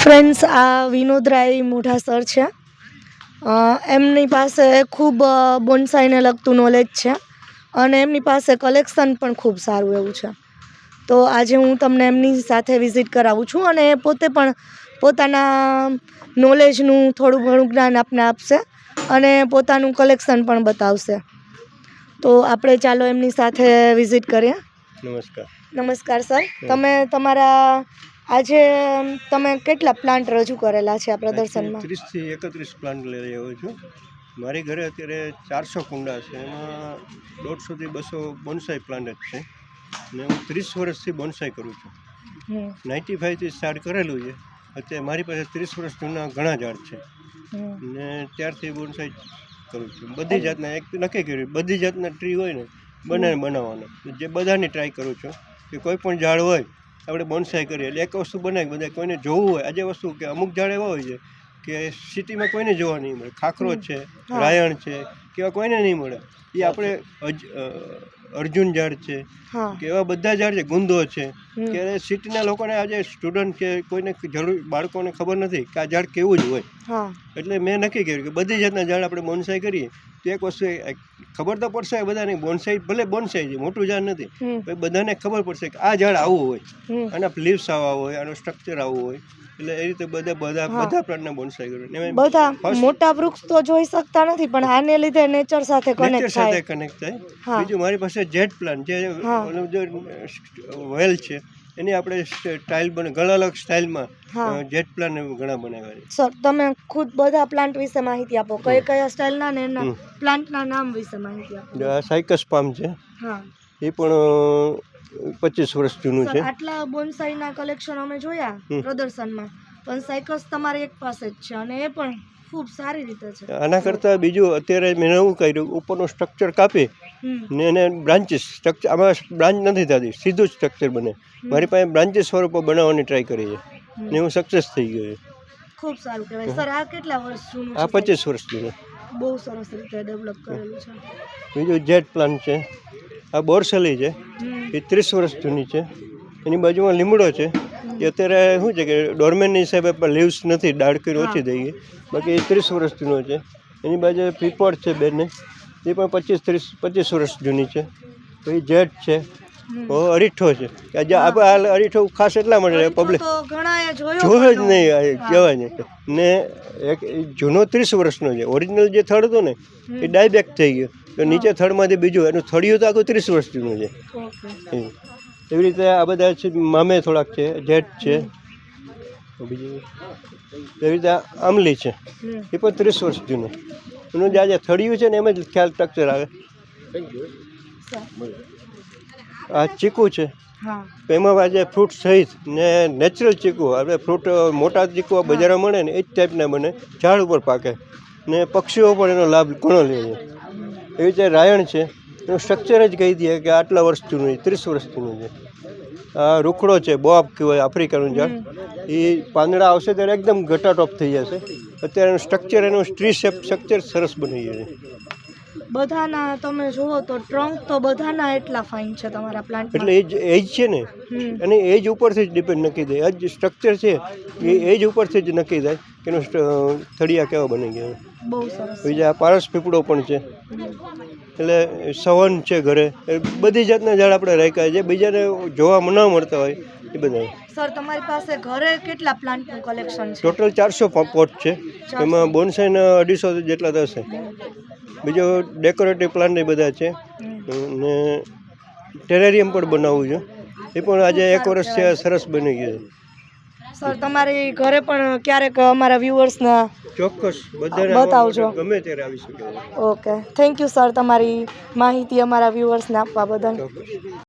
Friends, આ વિનોદરાય મોઢા sir છે. એમની પાસે ખૂબ બોન્સાઈને લગતું નોલેજ છે અને એમની પાસે કલેક્શન પણ ખૂબ સારું એવું છે. તો આજે હું તમને એમની સાથે વિઝિટ કરાવું છું અને એ પોતે પણ પોતાના નોલેજનું થોડું ઘણું જ્ઞાન આપને આપશે અને પોતાનું કલેક્શન પણ બતાવશે. તો આપણે ચાલો એમની સાથે વિઝિટ કરીએ. નમસ્કાર સર. તમે તમારા આજે તમે કેટલા પ્લાન્ટ રજૂ કરેલા છે આ પ્રદર્શનમાં? 30 થી 31 પ્લાન્ટ લઈ આવ્યો છું. મારી ઘરે અત્યારે 400 કુંડા છે, એમાં 150 થી 200 બોન્સાઈ પ્લાન્ટ જ છે ને હું 30 વર્ષથી બોન્સાઈ કરું છું. 95 થી સ્ટાર્ટ કરેલું છે. અત્યારે મારી પાસે 30 વર્ષ જૂના ઘણા ઝાડ છે ને ત્યારથી બોન્સાઈ કરું છું. બધી જાતના એક નક્કી કર્યું, બધી જાતના ટ્રી હોય ને બનાવવાના, જે બધાની ટ્રાય કરું છું કે કોઈ પણ ઝાડ હોય આપણે બોન્સાઈ કરીએ એટલે એક વસ્તુ બનાવી બધા કોઈને જોવું હોય. આજે વસ્તુ કે અમુક ઝાડ એવા હોય છે કે સિટીમાં કોઈને જોવા નહીં મળે. ખાખરો છે, રાયણ છે કે એવા કોઈને નહીં મળે. એ આપણે અર્જુન ઝાડ છે કે એવા બધા ઝાડ છે, ગુંદો છે કે સિટીના લોકોને આજે સ્ટુડન્ટ કે કોઈને જરૂર બાળકોને ખબર નથી કે આ ઝાડ કેવું જ હોય. એટલે મેં નક્કી કર્યું કે બધી જાતના ઝાડ આપણે બોન્સાઈ કરીએ તો એક વસ્તુ ખબર તો પડશે બધાને. બોન્સાઈ ભલે બોન્સાઈ છે, મોટું ઝાડ નથી, બધાને ખબર પડશે કે આ ઝાડ આવું હોય, આના લીવ્સ આવા હોય, આનું સ્ટ્રક્ચર આવું હોય. એટલે એ રીતે બધા પ્લાન્ટના બોન્સાઈ કર્યું. બધા મોટા વૃક્ષ તો જોઈ શકતા નથી પણ આને લીધે નેચર સાથે કનેક્ટ થાય. બીજું મારી પાસે જેટ પ્લાન્ટ જે વેલ છે એની આપણે સ્ટાઇલ ઘણા અલગ સ્ટાઇલમાં જેટ પ્લાન્ટ ઘણા બનાવ્યા છે. સર, તમે ખુદ બધા પ્લાન્ટ વિશે માહિતી આપો. કઈ કયા સ્ટાઇલના ને એના પ્લાન્ટના નામ વિશે માહિતી આપો. આ સાયકસ પામ છે, એ પણ 25 વર્ષ જૂનું છે. આટલા બોન્સાઈના કલેક્શન અમે જોયા પ્રદર્શનમાં, પણ સાયકસ તમારે એક પાસે જ છે અને એ પણ ખૂબ સારી રીતે છે. આના કરતાં બીજું અત્યારે મેં એવું કર્યું, ઉપરનું સ્ટ્રક્ચર કાપી ને એને બ્રાન્ચીસ સ્ટ્રક્ચર, આમાં બ્રાન્ચ નથી થતી, સીધું જ સ્ટ્રક્ચર બને. મારી પાસે બ્રાન્ચીસ સ્વરૂપે બનાવવાની ટ્રાય કરી છે ને હું સક્સેસ થઈ ગયો. ખૂબ સારું કહેવાય. સર, આ કેટલા વર્ષ જૂનું છે? આ 25 વર્ષ જૂનું. બહુ સરસ રીતે ડેવલપ કરેલું છે. બીજું જેટ પ્લાન્ટ છે, આ બોરસલી છે, એ 30 વર્ષ જૂની છે. એની બાજુમાં લીમડો છે, એ અત્યારે શું છે કે ડોરમેનની હિસાબે પણ લીવ્સ નથી, ડાળખી ઓછી થઈ ગઈ, બાકી એ 30 વર્ષ જૂનો છે. એની બાજુ પીપળ છે બેને, એ પણ 25 વર્ષ જૂની છે. પછી જેટ છે, અરીઠો છે. આજે આપણે અરીઠો ખાસ એટલા માટે પબ્લિક જોવે જ નહીં, કહેવાય નહીં. ને એક જૂનો 30 વર્ષનો છે. ઓરિજિનલ જે થડ હતો ને એ ડાયબેક થઈ ગયો, તો નીચે થડમાંથી બીજું એનું થળિયું તો આખું 30 વર્ષ જૂનું છે. એવી રીતે આ બધા છે, મામે થોડાક છે, જેટ છે. બીજું એવી રીતે આમલી છે, એ પણ 30 વર્ષ જૂનું. એનું જે આજે થળિયું છે ને એમ જ ખ્યાલ સ્ટ્રક્ચર આવે. આ ચીકુ છે, એમાં આજે ફ્રૂટ સહિત ને નેચરલ ચીકુ, આપણે ફ્રૂટ મોટા ચીકુ બજારમાં મળે ને એ જ ટાઈપના બને, ઝાડ ઉપર પાકે ને પક્ષીઓ પણ એનો લાભ ઘણો લે છે. એવી રીતે રાયણ છે, એનું સ્ટ્રક્ચર જ કહી દે કે આટલા વર્ષ જૂનું છે, 30 વર્ષ જૂનું છે. આ રૂખડો છે, બોઆબ કહેવાય, આફ્રિકાનું ઝાડ. એ પાંદડા આવશે ત્યારે એકદમ ઘટાટોપ થઈ જશે. અત્યારે એનું સ્ટ્રક્ચર, એનું ટ્રી શેપ સ્ટ્રક્ચર સરસ બની ગયું છે. બધાના તમે જુઓ તો ટ્રંક તો બધાના એટલા ફાઇન છે તમારા પ્લાન્ટ. એટલે એજ છે ને, અને એજ ઉપરથી જ ડિપેન્ડ નક્કી થાય. આ જે સ્ટ્રક્ચર છે એ એજ ઉપરથી જ નક્કી થાય કે એનું થળિયા કેવા બની ગયા. બહુ સરસ. બીજા પારસ પીપળો પણ છે, એટલે સવન છે ઘરે. બધી જાતના ઝાડ આપણે રાખ્યા છે, બીજાને જોવા ન મળતા હોય એ બધા. સર, તમારી પાસે ઘરે કેટલા પ્લાન્ટનું કલેક્શન છે? ટોટલ 400 પોટ છે, એમાં બોન્સાઈના 250 જેટલા થશે. બીજો ડેકોરેટિવ પ્લાન્ટ એ બધા છે ને ટેરેરિયમ પણ બનાવવું છે, એ પણ આજે 1 વર્ષ છે, સરસ બની ગયું છે. સર, તમારી ઘરે પણ ક્યારેક અમારા વ્યુઅર્સના ચોક્કસ બધાને બતાવજો, ગમે ત્યારે આવી શકે. ઓકે, થેન્ક યુ સર, તમારી માહિતી અમારા વ્યુઅર્સને આપવા બદલ.